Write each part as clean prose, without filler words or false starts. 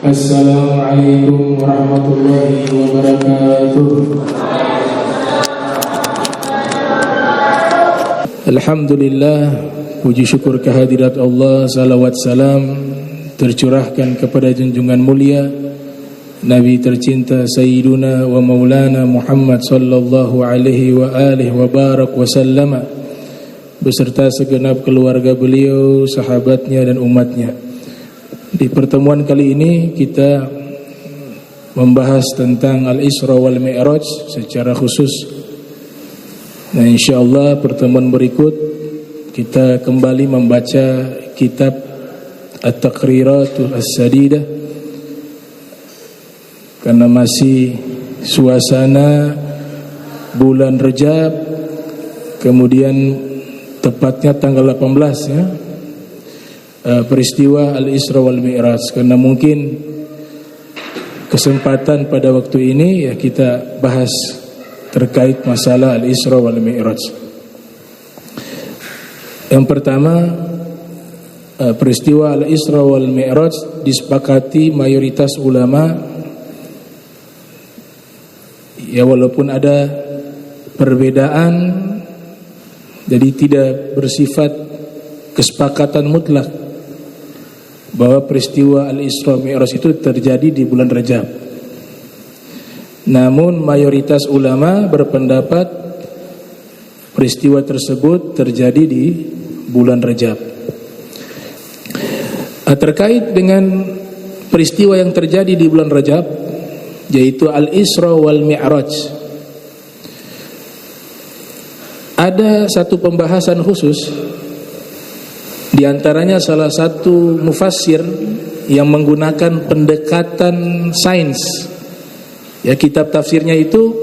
Assalamualaikum warahmatullahi wabarakatuh. Alhamdulillah, puji syukur kehadirat Allah, salawat salam tercurahkan kepada junjungan mulia Nabi tercinta Sayyiduna wa Maulana Muhammad sallallahu alaihi wa alihi wa barak wa sallama, beserta segenap keluarga beliau, sahabatnya dan umatnya. Di pertemuan kali ini kita membahas tentang Al-Isra wal Mi'raj secara khusus. Nah, insyaallah pertemuan berikut kita kembali membaca kitab At-Taqriratul As-Sadidah, karena masih suasana bulan Rajab, kemudian tepatnya tanggal 18 ya, peristiwa Al-Isra wal Mi'raj. Karena mungkin kesempatan pada waktu ini ya kita bahas terkait masalah Al-Isra wal Mi'raj. Yang pertama, peristiwa Al-Isra wal Mi'raj disepakati mayoritas ulama, ya walaupun ada perbedaan, jadi tidak bersifat kesepakatan mutlak bahwa peristiwa Al-Isra Mi'raj itu terjadi di bulan Rajab. Namun mayoritas ulama berpendapat peristiwa tersebut terjadi di bulan Rajab. Terkait dengan peristiwa yang terjadi di bulan Rajab, yaitu Al-Isra wal Mi'raj, ada satu pembahasan khusus. Di antaranya salah satu mufassir yang menggunakan pendekatan sains. Ya, kitab tafsirnya itu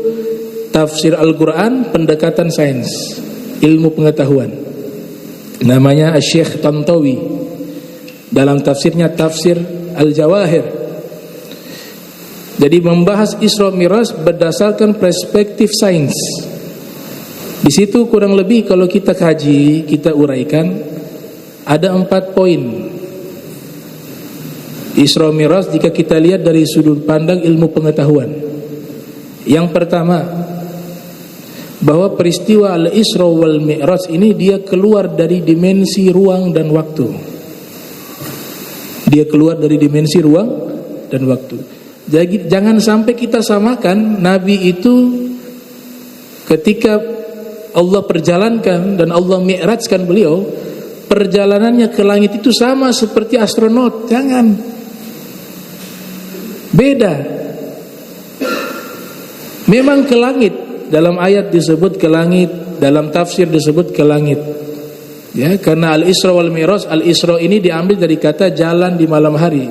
Tafsir Al-Quran Pendekatan Sains, Ilmu Pengetahuan. Namanya Syekh Tantawi. Dalam tafsirnya Tafsir Al-Jawahir. Jadi membahas Isra Mi'raj berdasarkan perspektif sains. Di situ kurang lebih kalau kita kaji, kita uraikan, ada 4 poin Isra Mi'raj jika kita lihat dari sudut pandang ilmu pengetahuan. Yang pertama, bahwa peristiwa Al-Isra wal Mi'raj ini dia keluar dari dimensi ruang dan waktu. Dia keluar dari dimensi ruang dan waktu. Jadi jangan sampai kita samakan Nabi itu ketika Allah perjalankan dan Allah mi'rajkan beliau, perjalanannya ke langit itu sama seperti astronot. Jangan. Beda. Memang ke langit, dalam ayat disebut ke langit, dalam tafsir disebut ke langit. Ya, karena Al-Isra wal Mi'raj, Al-Isra ini diambil dari kata jalan di malam hari.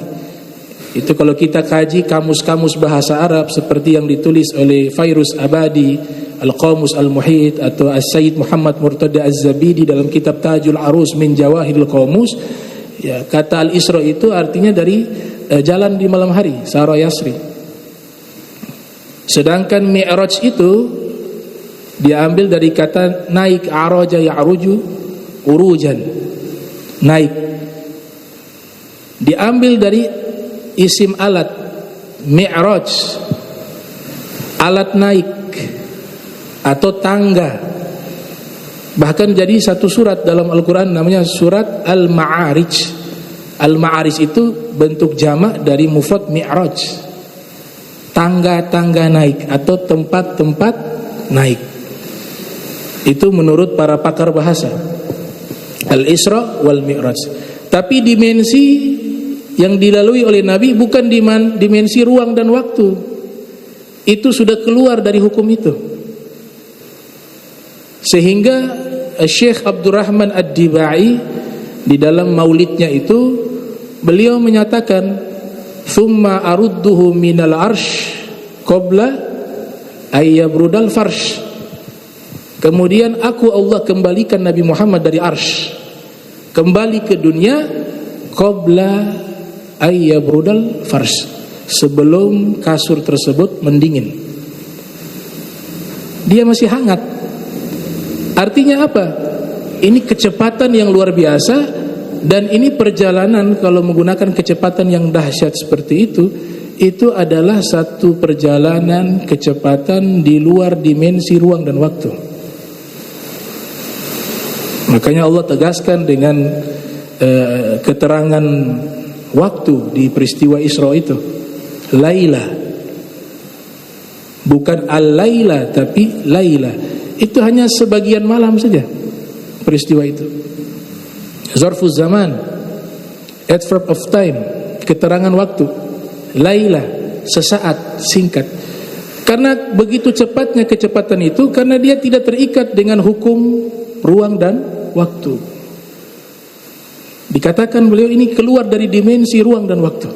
Itu kalau kita kaji kamus-kamus bahasa Arab seperti yang ditulis oleh Fairuz Abadi, Al-Qamus Al-Muhit, atau As-Sayyid Muhammad Murtada Az-Zabidi dalam kitab Tajul Arus min Jawahiril Qamus, ya, kata Al-Isra itu artinya dari jalan di malam hari, Sara Yasri. Sedangkan Mi'raj itu diambil dari kata naik, araja ya'ruju urujan, naik. Diambil dari isim alat Mi'raj, alat naik atau tangga. Bahkan jadi satu surat dalam Al-Quran namanya surat Al-Ma'arij. Al-Ma'arij itu bentuk jamak dari mufrad Mi'raj, tangga-tangga naik atau tempat-tempat naik. Itu menurut para pakar bahasa, Al-Isra wal Mi'raj. Tapi dimensi yang dilalui oleh Nabi bukan dimensi ruang dan waktu. Itu sudah keluar dari hukum itu. Sehingga Syekh Abdurrahman Ad-Dibai di dalam maulidnya itu beliau menyatakan, "Tsumma arudduhu minal arsh qabla ayyabrudal farsh." Kemudian Allah kembalikan Nabi Muhammad dari arsh kembali ke dunia qabla ayyabrudal farsh, sebelum kasur tersebut mendingin. Dia masih hangat. Artinya apa? Ini kecepatan yang luar biasa Dan ini perjalanan kalau menggunakan kecepatan yang dahsyat seperti itu adalah satu perjalanan kecepatan di luar dimensi ruang dan waktu. Makanya Allah tegaskan dengan keterangan waktu di peristiwa Isra itu, Laila, bukan al-laila tapi Laila. Itu hanya sebagian malam saja peristiwa itu. Zarfuz zaman, adverb of time, keterangan waktu. Laila, sesaat, singkat. Karena begitu cepatnya kecepatan itu, karena dia tidak terikat dengan hukum ruang dan waktu. Dikatakan beliau ini keluar dari dimensi ruang dan waktu.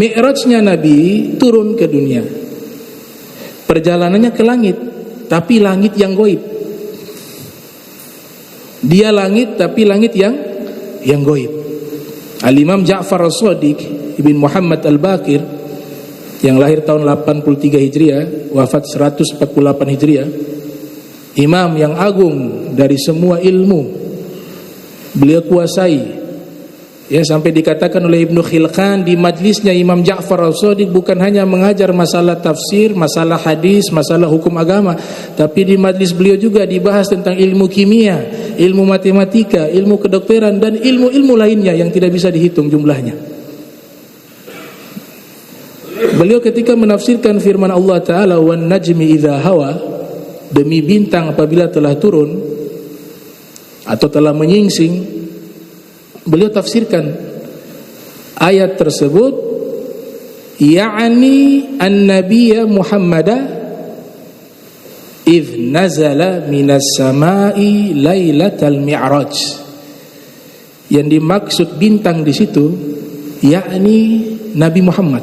Mi'rajnya Nabi turun ke dunia, perjalanannya ke langit, tapi langit yang gaib. Dia langit tapi langit yang gaib. Al-Imam Ja'far As-Shadiq Ibn Muhammad Al-Baqir yang lahir tahun 83 Hijriah, wafat 148 Hijriah, imam yang agung dari semua ilmu beliau kuasai. Ya, sampai dikatakan oleh Ibnu Khilqan di majlisnya Imam Ja'far As-Shadiq bukan hanya mengajar masalah tafsir, masalah hadis, masalah hukum agama, tapi di majlis beliau juga dibahas tentang ilmu kimia, ilmu matematika, ilmu kedokteran dan ilmu-ilmu lainnya yang tidak bisa dihitung jumlahnya. Beliau ketika menafsirkan firman Allah Ta'ala, "Wan najmi idza hawa", demi bintang apabila telah turun atau telah menyingsing, beliau tafsirkan ayat tersebut, ya'ni an-nabiyya Muhammada idh nazala minas sama'i lailatal mi'raj. Yang dimaksud bintang di situ yakni Nabi Muhammad,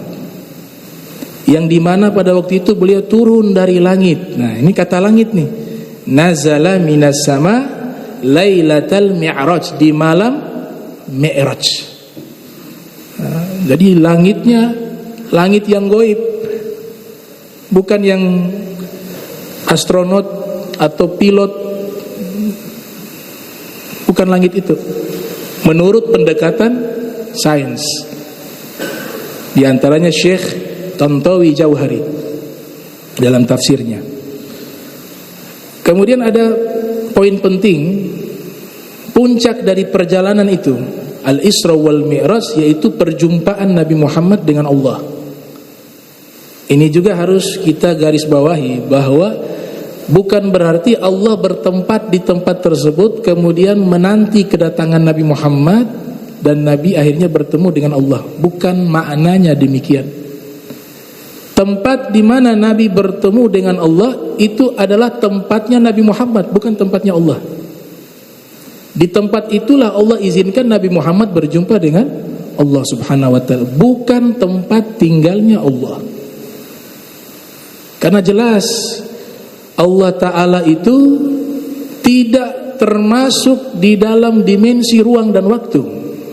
yang dimana pada waktu itu beliau turun dari langit. Nah, ini kata langit nih, nazala minas sama lailatal mi'raj, di malam Mi'raj. Jadi langitnya langit yang gaib, bukan yang astronot atau pilot, bukan langit itu. Menurut pendekatan sains, di antaranya Syekh Tantawi Jauhari dalam tafsirnya. Kemudian ada poin penting, puncak dari perjalanan itu, Al-Isra wal Mi'raj, yaitu perjumpaan Nabi Muhammad dengan Allah. Ini juga harus kita garis bawahi, bahwa bukan berarti Allah bertempat di tempat tersebut kemudian menanti kedatangan Nabi Muhammad dan Nabi akhirnya bertemu dengan Allah. Bukan maknanya demikian. Tempat di mana Nabi bertemu dengan Allah itu adalah tempatnya Nabi Muhammad, bukan tempatnya Allah. Di tempat itulah Allah izinkan Nabi Muhammad berjumpa dengan Allah Subhanahu wa ta'ala, bukan tempat tinggalnya Allah. Karena jelas Allah Ta'ala itu tidak termasuk di dalam dimensi ruang dan waktu.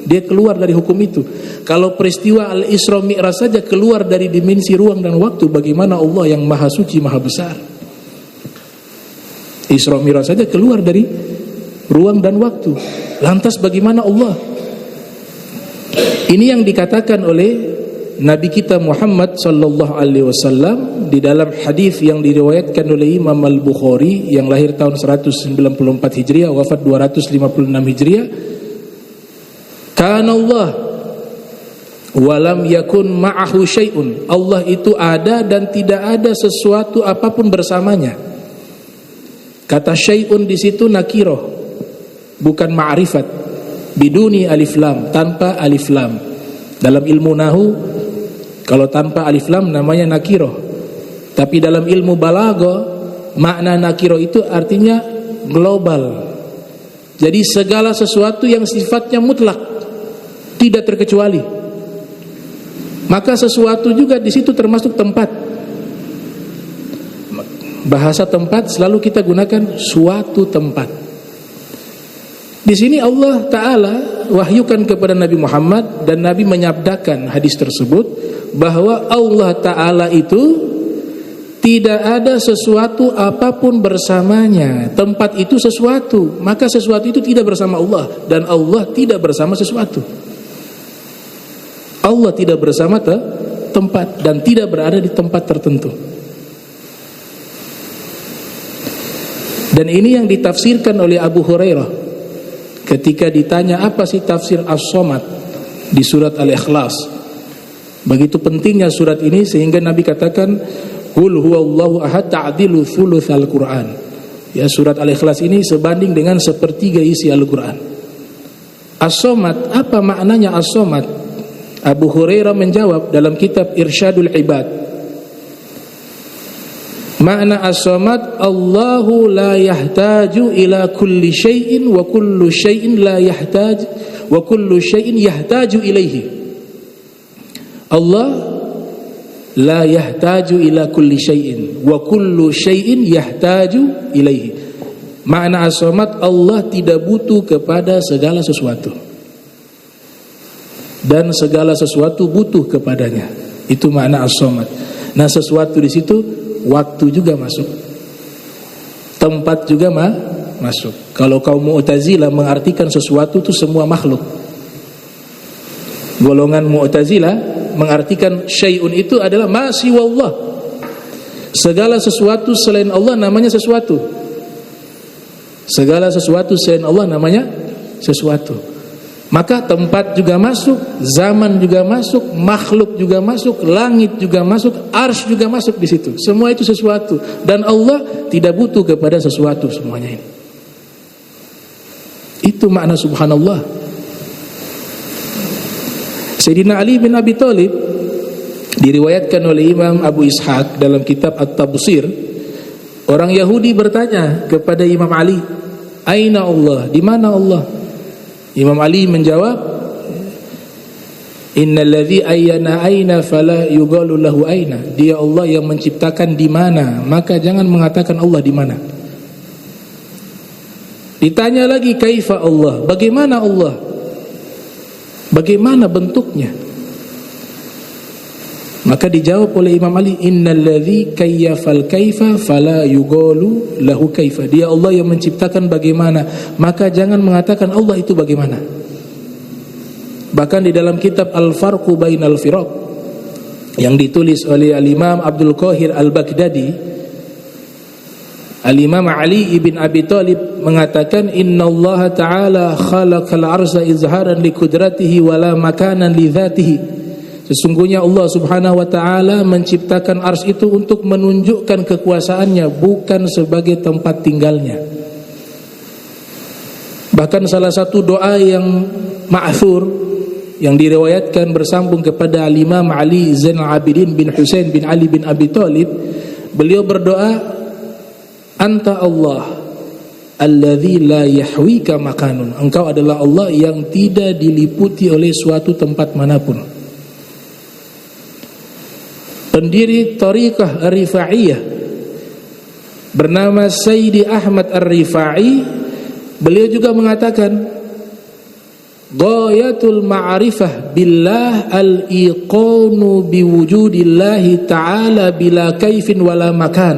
Dia keluar dari hukum itu. Kalau peristiwa Al-Isra Mi'raj saja keluar dari dimensi ruang dan waktu, bagaimana Allah yang maha suci, maha besar? Isra Mi'raj saja keluar dari ruang dan waktu, lantas bagaimana Allah? Ini yang dikatakan oleh Nabi kita Muhammad sallallahu alaihi wasallam di dalam hadis yang diriwayatkan oleh Imam Al-Bukhari yang lahir tahun 194 Hijriah, wafat 256 Hijriah. Kana Allah walam yakun ma'ahu syai'un. Allah itu ada dan tidak ada sesuatu apapun bersamanya. Kata syai'un di situ nakirah, bukan ma'rifat, biduni alif lam, tanpa alif lam. Dalam ilmu nahu, kalau tanpa alif lam namanya nakiroh. Tapi dalam ilmu balaghah, makna nakiroh itu artinya global. Jadi segala sesuatu yang sifatnya mutlak, tidak terkecuali. Maka sesuatu juga di situ termasuk tempat. Bahasa tempat selalu kita gunakan suatu tempat. Di sini Allah Ta'ala wahyukan kepada Nabi Muhammad dan Nabi menyabdakan hadis tersebut bahwa Allah Ta'ala itu Tidak ada sesuatu apapun bersamanya. Tempat itu sesuatu, maka sesuatu itu tidak bersama Allah, dan Allah tidak bersama sesuatu. Allah tidak bersama tempat dan tidak berada di tempat tertentu. Dan ini yang ditafsirkan oleh Abu Hurairah ketika ditanya apa sih tafsir As-Samad di surat Al-Ikhlas. Begitu pentingnya surat ini sehingga Nabi katakan Qul huwallahu ahad ta'dilu thulutsal Qur'an. Ya, surat Al-Ikhlas ini sebanding dengan sepertiga isi Al-Qur'an. As-Samad, apa maknanya As-Samad? Abu Hurairah menjawab dalam kitab Irsyadul Ibad. Makna As-Samad, Allahu la yahtaju ila kulli syai'in wa kullu syai'in la yahtaj wa kullu syai'in yahtaju ilaihi. Allah la yahtaju ila kulli syai'in wa kullu syai'in yahtaju ilaihi. Makna As-Samad, Allah tidak butuh kepada segala sesuatu dan segala sesuatu butuh kepadanya. Itu makna As-Samad. Nah, sesuatu di situ waktu juga masuk, tempat juga masuk. Kalau kaum Mu'tazilah mengartikan sesuatu itu semua makhluk. Golongan Mu'tazilah mengartikan syai'un itu adalah ma siwallah. Segala sesuatu selain Allah namanya sesuatu. Segala sesuatu selain Allah namanya sesuatu. Maka tempat juga masuk, zaman juga masuk, makhluk juga masuk, langit juga masuk, arsy juga masuk di situ. Semua itu sesuatu, dan Allah tidak butuh kepada sesuatu semuanya ini. Itu makna subhanallah. Sayyidina Ali bin Abi Thalib diriwayatkan oleh Imam Abu Ishaq dalam kitab At-Tabsir, orang Yahudi bertanya kepada Imam Ali, "Aina Allah? Di mana Allah?" Imam Ali menjawab, "Innalladzi ayyana aina fala yuqalu lahu aina." Dia Allah yang menciptakan di mana, maka jangan mengatakan Allah di mana. Ditanya lagi, "Kaifa Allah?" Bagaimana Allah? Bagaimana bentuknya? Maka dijawab oleh Imam Ali, "Innalladzi kayyafal kaifa fala yuqalu lahu kaifa." Dia Allah yang menciptakan bagaimana, maka jangan mengatakan Allah itu bagaimana. Bahkan di dalam kitab Al-Farqu Bainal Firaq yang ditulis oleh Al-Imam Abdul Qahir Al-Baghdadi, Al-Imam Ali ibn Abi Thalib mengatakan, "Innallaha ta'ala khalaqal arsya izharan liqudratihi wala makanan li dzatihi." Sesungguhnya Allah Subhanahu wa taala menciptakan arsy itu untuk menunjukkan kekuasaannya, bukan sebagai tempat tinggalnya. Bahkan salah satu doa yang ma'thur yang diriwayatkan bersambung kepada Imam Ali Zainal Abidin bin Husain bin Ali bin Abi Thalib, beliau berdoa, "Anta Allah alladzi la yahwika makanun." Engkau adalah Allah yang tidak diliputi oleh suatu tempat manapun. Pendiri Thariqah Ar-Rifa'iyah bernama Sayyidi Ahmad Ar-Rifa'i, beliau juga mengatakan, "Ghayatul ma'rifah billah al-iqanu biwujudillahi ta'ala bila kaifin wala makan."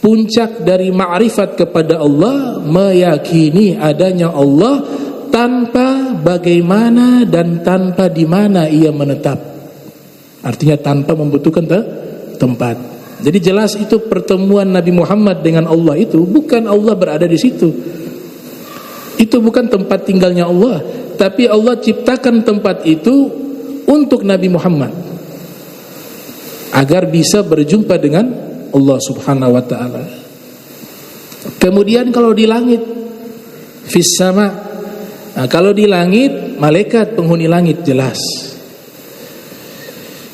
Puncak dari ma'rifat kepada Allah, meyakini adanya Allah tanpa bagaimana dan tanpa di mana ia menetap. Artinya tanpa membutuhkan tempat. Jadi jelas itu pertemuan Nabi Muhammad dengan Allah itu bukan Allah berada di situ. Itu bukan tempat tinggalnya Allah, tapi Allah ciptakan tempat itu untuk Nabi Muhammad agar bisa berjumpa dengan Allah Subhanahu wa taala. Kemudian kalau di langit, fis sama. Nah, kalau di langit, malaikat penghuni langit jelas.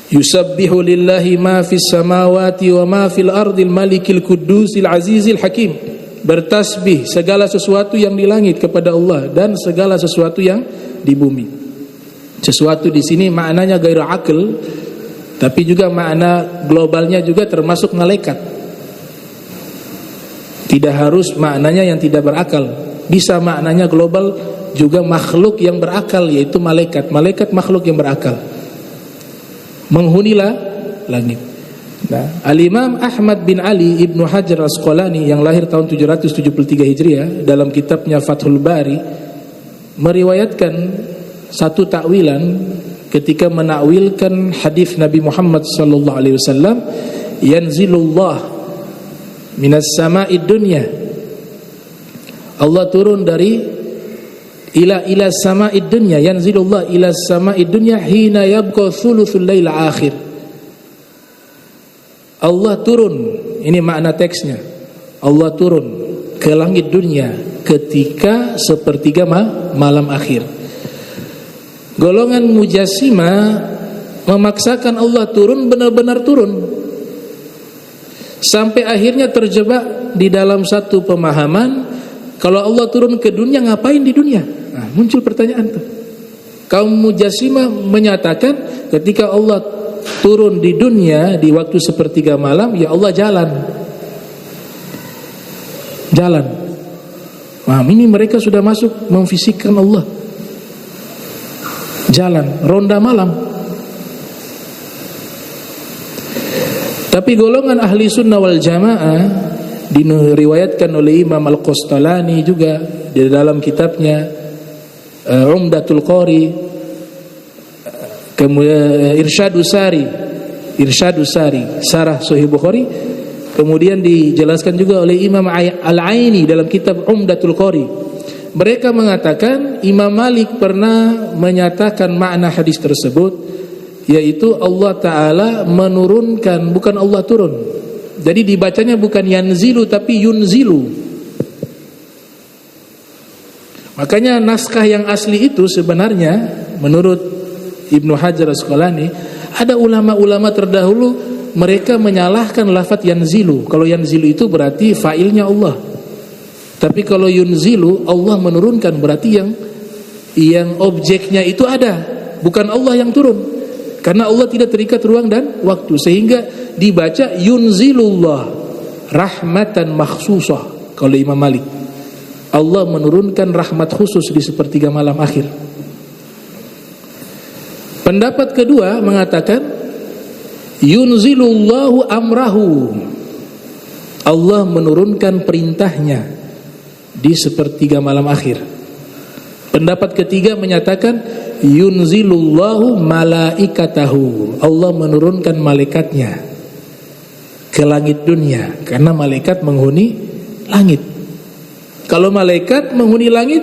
Yusabbihu lillahi ma fis samawati wa ma fil ardil malikil qudusil azizil hakim. Bertasbih segala sesuatu yang di langit kepada Allah dan segala sesuatu yang di bumi. Sesuatu di sini maknanya gairu akal, tapi juga makna globalnya juga termasuk malaikat. Tidak harus maknanya yang tidak berakal. Bisa maknanya global juga makhluk yang berakal, yaitu malaikat. Malaikat makhluk yang berakal. Menghunilah langit. Nah, Al-Imam Ahmad bin Ali Ibnu Hajar Al-Asqalani yang lahir tahun 773 Hijriah dalam kitabnya Fathul Bari meriwayatkan satu takwilan ketika menakwilkan hadis Nabi Muhammad sallallahu alaihi wasallam, yanzilullah minas sama'id dunya, Allah turun dari ila sama'id dunya, yanzilullah ila sama'id dunya hina yabqa thuluthul lail akhir. Allah turun, ini makna teksnya, Allah turun ke langit dunia ketika sepertiga malam akhir. Golongan Mujassimah memaksakan Allah turun, benar-benar turun, sampai akhirnya terjebak di dalam satu pemahaman, kalau Allah turun ke dunia, ngapain di dunia? Nah, muncul pertanyaan tuh. Kaum Mujassimah menyatakan ketika Allah turun di dunia di waktu sepertiga malam, ya Allah jalan. Nah, ini mereka sudah masuk memfisikkan Allah. Jalan, ronda malam. Tapi golongan ahli sunnah wal jamaah diriwayatkan oleh Imam Al-Qastalani juga di dalam kitabnya Umdatul Qari, kemudian Irsyadus Sari, Sarah Sahih Bukhari, kemudian dijelaskan juga oleh Imam Al-Aini dalam kitab Umdatul Qari. Mereka mengatakan Imam Malik pernah menyatakan makna hadis tersebut, yaitu Allah Ta'ala menurunkan, bukan Allah turun. Jadi dibacanya bukan yanzilu tapi yunzilu. Makanya naskah yang asli itu sebenarnya menurut Ibnu Hajar Asqalani, ada ulama-ulama terdahulu mereka menyalahkan lafaz yanzilu. Kalau yanzilu itu berarti fa'ilnya Allah. Tapi kalau yunzilu, Allah menurunkan, berarti yang objeknya itu ada, bukan Allah yang turun. Karena Allah tidak terikat ruang dan waktu, sehingga dibaca yunzilullah rahmatan makhsusah. Kalau Imam Malik, Allah menurunkan rahmat khusus di sepertiga malam akhir. Pendapat kedua mengatakan yunzilullahu amrahu, Allah menurunkan perintahnya di sepertiga malam akhir. Pendapat ketiga menyatakan yunzilullahu malaikatahu, Allah menurunkan malaikatnya ke langit dunia, karena malaikat menghuni langit. Kalau malaikat menghuni langit,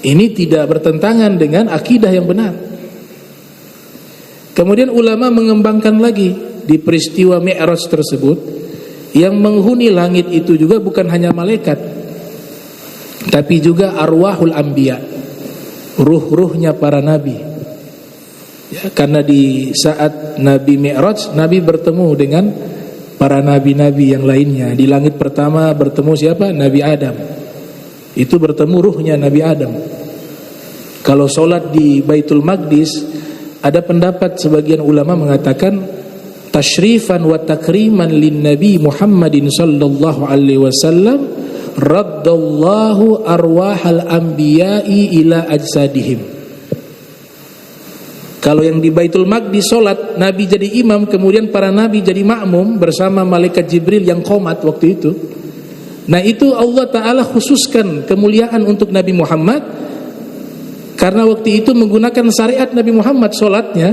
ini tidak bertentangan dengan akidah yang benar. Kemudian ulama mengembangkan lagi di peristiwa Mi'raj tersebut, yang menghuni langit itu juga bukan hanya malaikat, tapi juga arwahul anbiya, ruh-ruhnya para nabi. Ya, karena di saat Nabi Mi'raj, Nabi bertemu dengan para nabi-nabi yang lainnya. Di langit pertama bertemu siapa? Nabi Adam. Itu bertemu ruhnya Nabi Adam. Kalau sholat di Baitul Maqdis, ada pendapat sebagian ulama mengatakan tasyrifan wa takriman lin Nabi Muhammadin sallallahu alaihi wasallam raddallahu arwahal anbiya'i ila ajsadihim. Kalau yang di Baitul Maqdis sholat, Nabi jadi imam, kemudian para nabi jadi makmum bersama malaikat Jibril yang qomat waktu itu. Nah, itu Allah Ta'ala khususkan kemuliaan untuk Nabi Muhammad, karena waktu itu menggunakan syariat Nabi Muhammad sholatnya,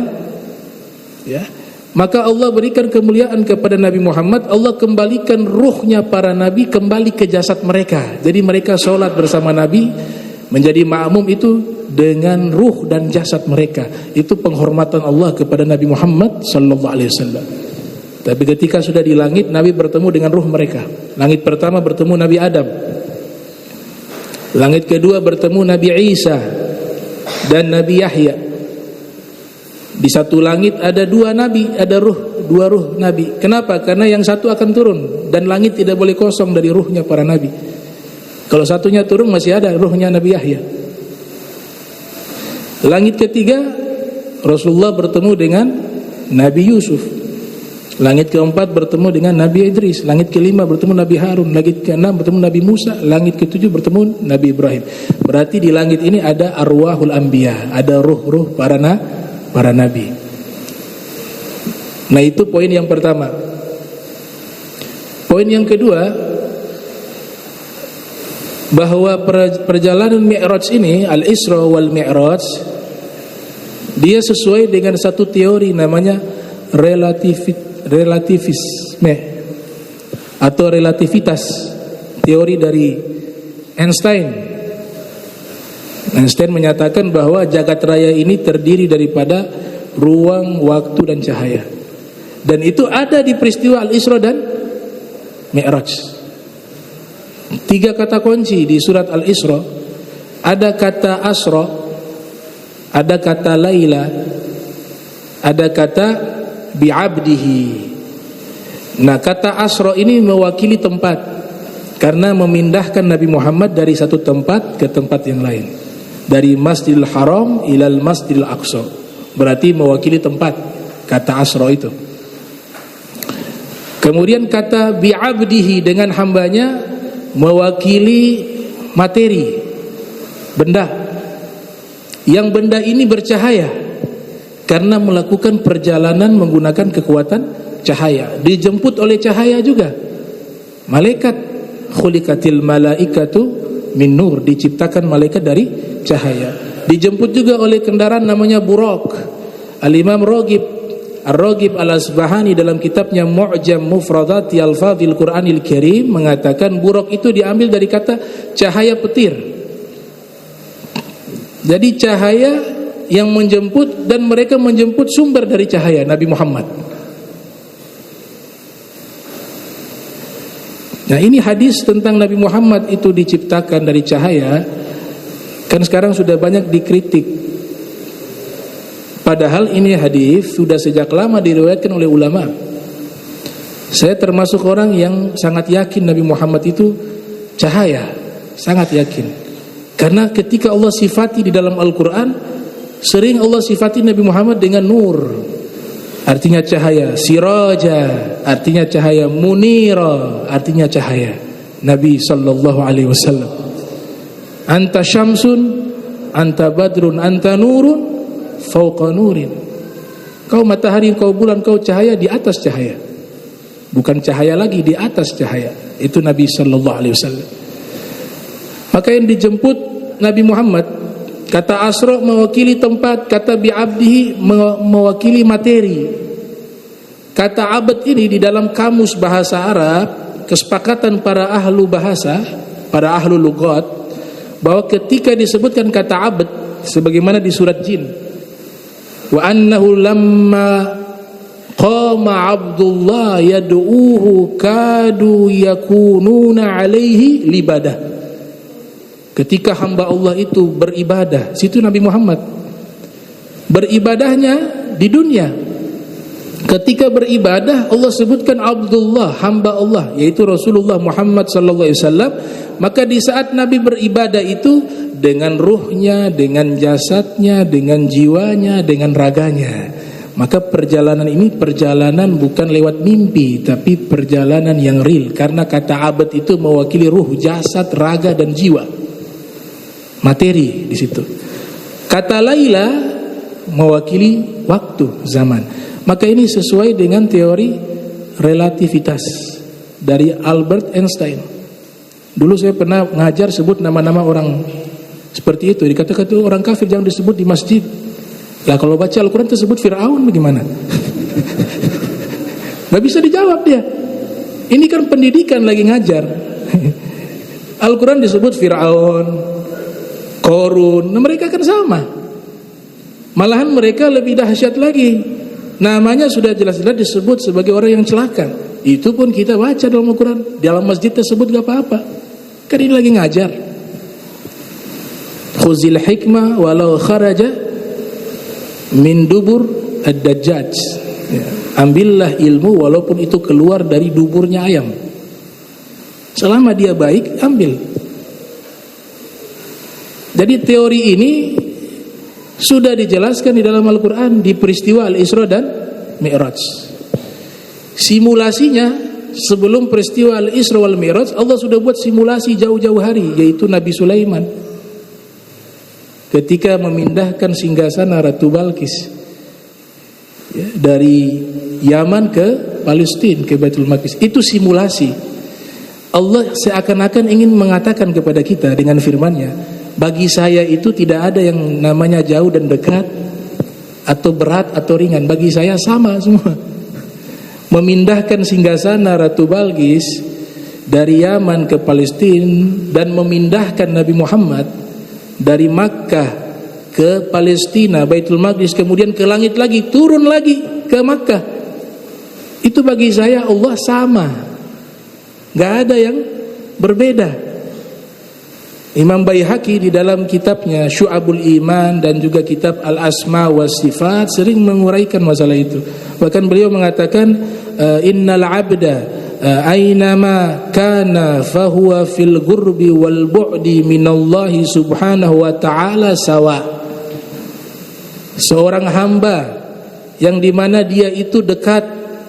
ya. Maka Allah berikan kemuliaan kepada Nabi Muhammad. Allah kembalikan ruhnya para nabi kembali ke jasad mereka. Jadi mereka sholat bersama Nabi, menjadi makmum itu dengan ruh dan jasad mereka. Itu penghormatan Allah kepada Nabi Muhammad sallallahu alaihi wasallam. Tapi ketika sudah di langit, Nabi bertemu dengan ruh mereka. Langit pertama bertemu Nabi Adam, langit kedua bertemu Nabi Isa dan Nabi Yahya. Di satu langit ada dua nabi, ada dua ruh nabi. Kenapa? Karena yang satu akan turun, dan langit tidak boleh kosong dari ruhnya para nabi. Kalau satunya turun, masih ada ruhnya Nabi Yahya. Langit ketiga, Rasulullah bertemu dengan Nabi Yusuf. Langit keempat bertemu dengan Nabi Idris. Langit kelima bertemu Nabi Harun. Langit keenam bertemu Nabi Musa. Langit ketujuh bertemu Nabi Ibrahim. Berarti di langit ini ada arwahul anbiya, ada ruh-ruh para nabi. Nah, itu poin yang pertama. Poin yang kedua, bahwa perjalanan Mi'raj ini, Al-Isra wal Mi'raj, dia sesuai dengan satu teori namanya relativisme atau relativitas, teori dari Einstein. Einstein menyatakan bahwa jagat raya ini terdiri daripada ruang, waktu, dan cahaya. Dan itu ada di peristiwa Al-Isra dan Mi'raj. 3 kata kunci di surat Al-Isra. Ada kata asra, ada kata laila, ada kata bi'abdihi. Nah, kata asra ini mewakili tempat, karena memindahkan Nabi Muhammad dari satu tempat ke tempat yang lain, dari Masjidil Haram ilal Masjidil Aqsa. Berarti mewakili tempat, kata asra itu. Kemudian kata bi'abdihi, dengan hambanya, mewakili materi, benda. Yang benda ini bercahaya karena melakukan perjalanan menggunakan kekuatan cahaya, dijemput oleh cahaya juga. Malaikat, khuliqatil malaikatu min nur, diciptakan malaikat dari cahaya. Dijemput juga oleh kendaraan namanya buraq. Al-Imam Ar-Raghib Al-Asbahani dalam kitabnya Mu'jam Mufradati Al-Fadhil Qur'anil Karim mengatakan buraq itu diambil dari kata cahaya petir. Jadi cahaya yang menjemput, dan mereka menjemput sumber dari cahaya, Nabi Muhammad. Nah, ini hadis tentang Nabi Muhammad itu diciptakan dari cahaya, kan sekarang sudah banyak dikritik. Padahal ini hadis sudah sejak lama diriwayatkan oleh ulama. Saya termasuk orang yang sangat yakin Nabi Muhammad itu cahaya, sangat yakin. Karena ketika Allah sifati di dalam Al-Quran, sering Allah sifati Nabi Muhammad dengan nur, artinya cahaya. Siraja, artinya cahaya. Munira, artinya cahaya. Nabi sallallahu alaihi wasallam. Anta syamsun, anta badrun, anta nurun fauqa nurin. Kau matahari, kau bulan, kau cahaya di atas cahaya. Bukan cahaya lagi, di atas cahaya. Itu Nabi sallallahu alaihi wasallam. Maka yang dijemput Nabi Muhammad, kata asra mewakili tempat, kata bi'abdihi mewakili materi. Kata abad ini di dalam kamus bahasa Arab, kesepakatan para ahlu bahasa, para ahlu lughat, bahwa ketika disebutkan kata abad, sebagaimana di surat Jin, wa annahu lamma qama Abdullah yad'uuhu kadu yakununa alaihi libadah. Ketika hamba Allah itu beribadah, situ Nabi Muhammad beribadahnya di dunia. Ketika beribadah, Allah sebutkan Abdullah, hamba Allah, yaitu Rasulullah Muhammad sallallahu alaihi wasallam. Maka di saat Nabi beribadah itu dengan ruhnya, dengan jasadnya, dengan jiwanya, dengan raganya. Maka perjalanan ini perjalanan bukan lewat mimpi, tapi perjalanan yang real. Karena kata abad itu mewakili ruh, jasad, raga, dan jiwa, materi di situ. Kata laila mewakili waktu, zaman. Maka ini sesuai dengan teori relativitas dari Albert Einstein. Dulu saya pernah ngajar sebut nama-nama orang seperti itu. Dikatakan itu orang kafir jangan disebut di masjid. Lah kalau baca Al-Quran tersebut Fir'aun bagaimana? Gak bisa dijawab dia. Ini kan pendidikan lagi ngajar. Al-Quran disebut Fir'aun, Korun. Nah, mereka kan sama. Malahan mereka lebih dahsyat lagi. Namanya sudah jelas-jelas disebut sebagai orang yang celaka. Itu pun kita baca dalam Al-Quran. Dalam masjid tersebut gak apa-apa. Kan ini lagi ngajar. Khuzil hikmah walau kharaja min dubur ad-dajjaj. Ya. Ambillah ilmu walaupun itu keluar dari duburnya ayam. Selama dia baik, ambil. Jadi teori ini sudah dijelaskan di dalam Al-Quran di peristiwa Al-Isra dan Mi'raj. Simulasinya sebelum peristiwa Al-Isra wal Mi'raj, Allah sudah buat simulasi jauh-jauh hari, yaitu Nabi Sulaiman ketika memindahkan singgasana Ratu Balkis ya, dari Yaman ke Palestina, ke Baitul Maqdis. Itu simulasi. Allah seakan-akan ingin mengatakan kepada kita dengan firman-Nya, bagi saya itu tidak ada yang namanya jauh dan dekat, atau berat atau ringan. Bagi saya sama semua. Memindahkan singgasana Ratu Balqis dari Yaman ke Palestina dan memindahkan Nabi Muhammad dari Makkah ke Palestina, Baitul Maqdis, kemudian ke langit lagi, turun lagi ke Makkah. Itu bagi saya Allah sama, gak ada yang berbeda. Imam Baihaqi di dalam kitabnya Syu'abul Iman dan juga kitab Al-Asma wa Sifat sering menguraikan masalah itu. Bahkan beliau mengatakan innal abda aynama kana fahuwa fil ghurbi wal bu'di minallahi subhanahu wa ta'ala sawa. Seorang hamba yang dimana dia itu dekat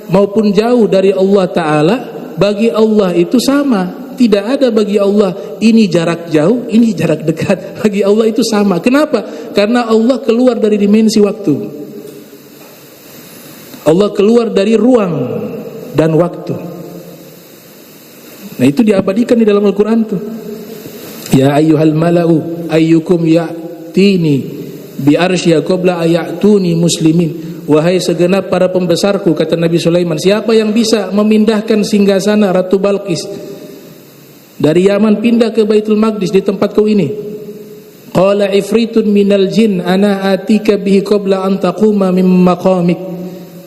maupun jauh dari Allah Ta'ala, bagi Allah itu sama. Tidak ada bagi Allah ini jarak jauh, ini jarak dekat. Bagi Allah itu sama. Kenapa? Karena Allah keluar dari dimensi waktu. Allah keluar dari ruang dan waktu. Nah, itu diabadikan di dalam Al-Quran tuh. Ya ayyuhal mala'u ayyukum ya'tini bi arsya qabla ayatuni muslimin. Wahai segenap para pembesarku, kata Nabi Sulaiman, siapa yang bisa memindahkan singgasana Ratu Balqis dari Yaman pindah ke Baitul Maqdis di tempatku ini? Qala ifritun minal jin ana atika bihi qabla an taquma min maqamik.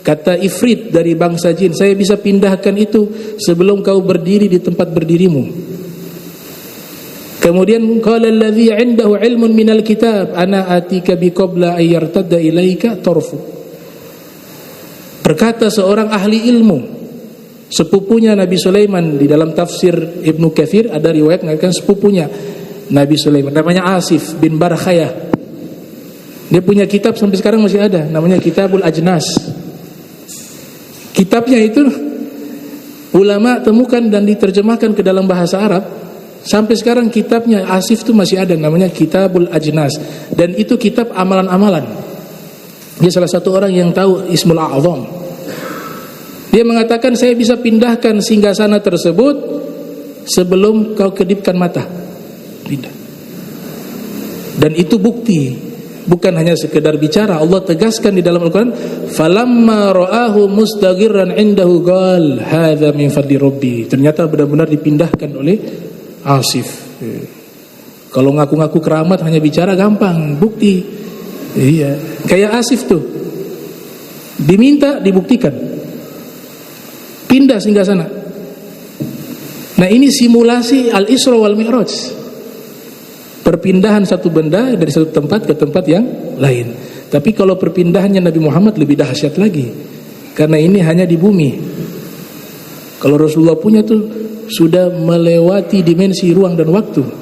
Kata ifrit dari bangsa jin, saya bisa pindahkan itu sebelum kau berdiri di tempat berdirimu. Kemudian qala alladhi 'indahu 'ilmun minal kitab ana atika bi qabla ay yartadda ilaika tarfu. Berkata seorang ahli ilmu, sepupunya Nabi Sulaiman, di dalam tafsir Ibnu Katsir ada riwayat mengatakan sepupunya Nabi Sulaiman namanya Asif bin Barkhayah. Dia punya kitab sampai sekarang masih ada, namanya Kitabul Ajnas. Kitabnya itu ulama temukan dan diterjemahkan ke dalam bahasa Arab. Sampai sekarang kitabnya Asif itu masih ada, namanya Kitabul Ajnas, dan itu kitab amalan-amalan. Dia salah satu orang yang tahu Ismul A'zam. Dia mengatakan saya bisa pindahkan singgasana tersebut sebelum kau kedipkan mata. Pindah. Dan itu bukti, bukan hanya sekedar bicara. Allah tegaskan di dalam Al-Quran, falamma ra'ahu mustaghirran indahu qal hadza min fadli rabbi. Ternyata benar-benar dipindahkan oleh Asif. Kalau ngaku-ngaku keramat hanya bicara gampang, bukti. Iya, kayak Asif tuh. Diminta dibuktikan. Pindah singgasana. Nah, ini simulasi Al-Isra wal Mi'raj. Perpindahan satu benda dari satu tempat ke tempat yang lain. Tapi kalau perpindahannya Nabi Muhammad lebih dahsyat lagi, karena ini hanya di bumi. Kalau Rasulullah punya tuh sudah melewati dimensi ruang dan waktu.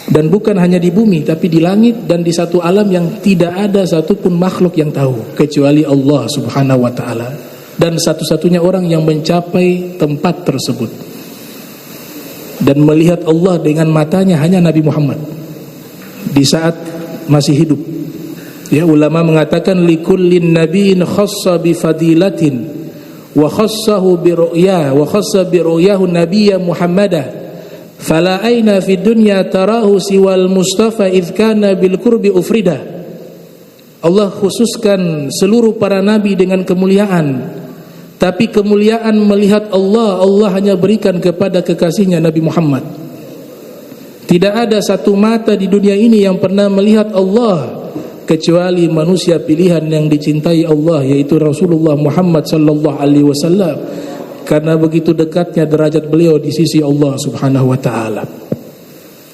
Dan bukan hanya di bumi, tapi di langit dan di satu alam yang tidak ada satupun makhluk yang tahu kecuali Allah Subhanahu wa ta'ala. Dan satu-satunya orang yang mencapai tempat tersebut dan melihat Allah dengan matanya hanya Nabi Muhammad di saat masih hidup. Ya, ulama mengatakan likullin nabiyyin khassa bi fadilatin wa khassahu bi ru'ya wa khassa bi ru'yahu nabiyya Muhammadah fala aina fid dunya tarahu siwal mustafa idh kana bil qurbi ufrida. Allah khususkan seluruh para nabi dengan kemuliaan. Tapi kemuliaan melihat Allah, Allah hanya berikan kepada kekasihnya Nabi Muhammad. Tidak ada satu mata di dunia ini yang pernah melihat Allah kecuali manusia pilihan yang dicintai Allah, yaitu Rasulullah Muhammad sallallahu alaihi wasallam. Karena begitu dekatnya derajat beliau di sisi Allah Subhanahu wa taala.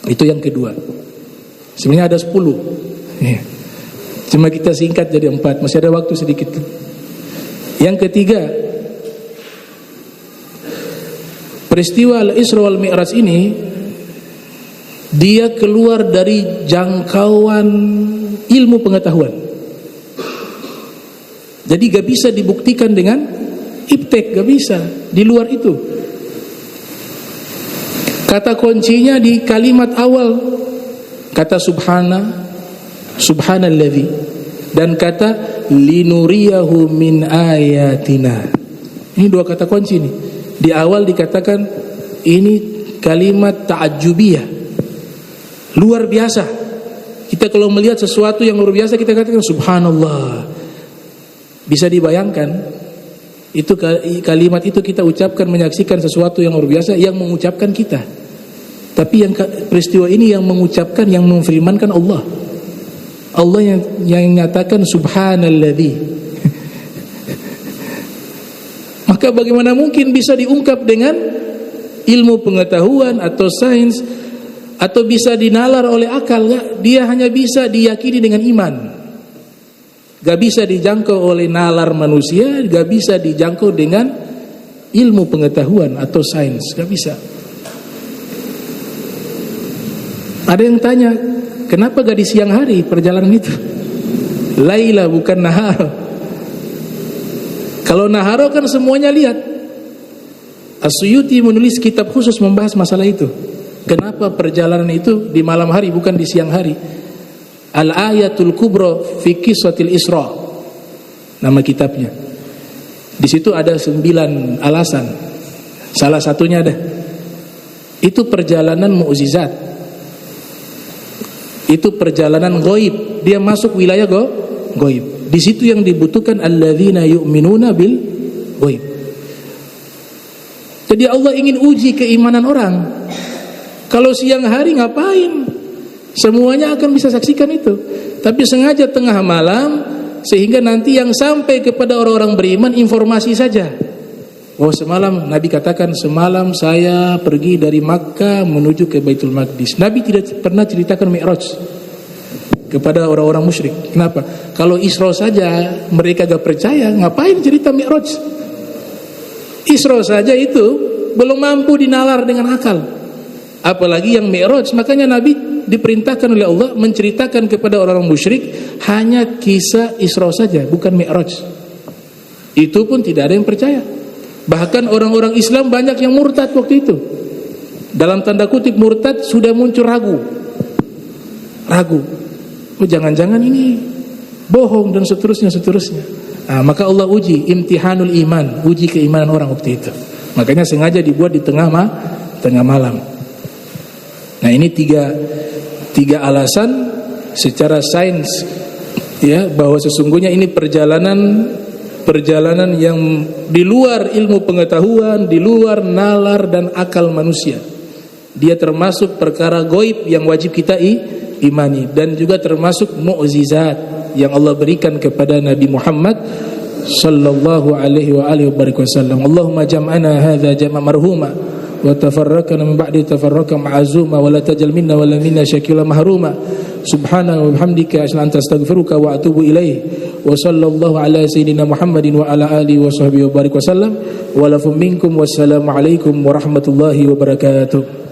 Itu yang kedua. Sebenarnya ada 10. Ya. Cuma kita singkat jadi 4, masih ada waktu sedikit. Yang ketiga, peristiwa Al-Isra wal Mi'raj ini dia keluar dari jangkauan ilmu pengetahuan. Jadi gak bisa dibuktikan dengan iptek, gak bisa. Di luar itu. Kata kuncinya di kalimat awal, kata subhanalladzi, dan kata linuriyahu min ayatina. Ini dua kata kunci nih. Di awal dikatakan ini kalimat ta'ajjubiyah, luar biasa. Kita kalau melihat sesuatu yang luar biasa kita katakan subhanallah. Bisa dibayangkan itu kalimat itu kita ucapkan menyaksikan sesuatu yang luar biasa yang mengucapkan kita. Tapi yang peristiwa ini yang mengucapkan, yang memfirmankan Allah. Allah yang nyatakan subhanalladzi. Maka bagaimana mungkin bisa diungkap dengan ilmu pengetahuan atau sains, atau bisa dinalar oleh akal? Enggak. Dia hanya bisa diyakini dengan iman. Gak bisa dijangkau oleh nalar manusia, gak bisa dijangkau dengan ilmu pengetahuan atau sains, gak bisa. Ada yang tanya, kenapa gak di siang hari perjalanan itu? Laila bukan nahar. Kalau nahar kan semuanya lihat. As-Suyuti menulis kitab khusus membahas masalah itu. Kenapa perjalanan itu di malam hari bukan di siang hari? Al-Ayatul Kubra fi Qissatil Isra, nama kitabnya. Di situ ada 9 alasan. Salah satunya ada, itu perjalanan mukjizat. Itu perjalanan ghaib. Dia masuk wilayah ghaib. Di situ yang dibutuhkan alladzina yu'minuna bil ghaib. Jadi Allah ingin uji keimanan orang. Kalau siang hari ngapain? Semuanya akan bisa saksikan itu. Tapi sengaja tengah malam, sehingga nanti yang sampai kepada orang-orang beriman informasi saja. Oh, semalam Nabi katakan, semalam saya pergi dari Makkah menuju ke Baitul Maqdis. Nabi tidak pernah ceritakan Mi'raj kepada orang-orang musyrik. Kenapa? Kalau Isra saja mereka gak percaya, ngapain cerita Mi'raj? Isra saja itu belum mampu dinalar dengan akal, apalagi yang Mi'raj. Makanya Nabi diperintahkan oleh Allah menceritakan kepada orang-orang musyrik hanya kisah Isra saja, bukan Mi'raj. Itu pun tidak ada yang percaya. Bahkan orang-orang Islam banyak yang murtad waktu itu. Dalam tanda kutip murtad, sudah muncul ragu. Oh, jangan-jangan ini bohong dan seterusnya. Nah, maka Allah uji, imtihanul iman, uji keimanan orang waktu itu. Makanya sengaja dibuat di tengah malam. Nah, ini tiga alasan secara sains, ya, bahwa sesungguhnya ini perjalanan yang di luar ilmu pengetahuan, di luar nalar dan akal manusia. Dia termasuk perkara gaib yang wajib kita imani, dan juga termasuk mukjizat yang Allah berikan kepada Nabi Muhammad sallallahu alaihi wa alihi wasallam. Allahumma jam'ana hadza jam'a marhuma wa tafarraqna min ba'di tafarraqa ma'zuma wa la tajal minna wa la minna syakila mahruma. Subhana wa bihamdika astaghfiruka wa atubu ilaih. Wa sallallahu ala sayyidina Muhammadin wa ala alihi wa sahbihi wa barik wasallam. Wa lakum minkum wassalamu alaikum warahmatullahi wabarakatuh.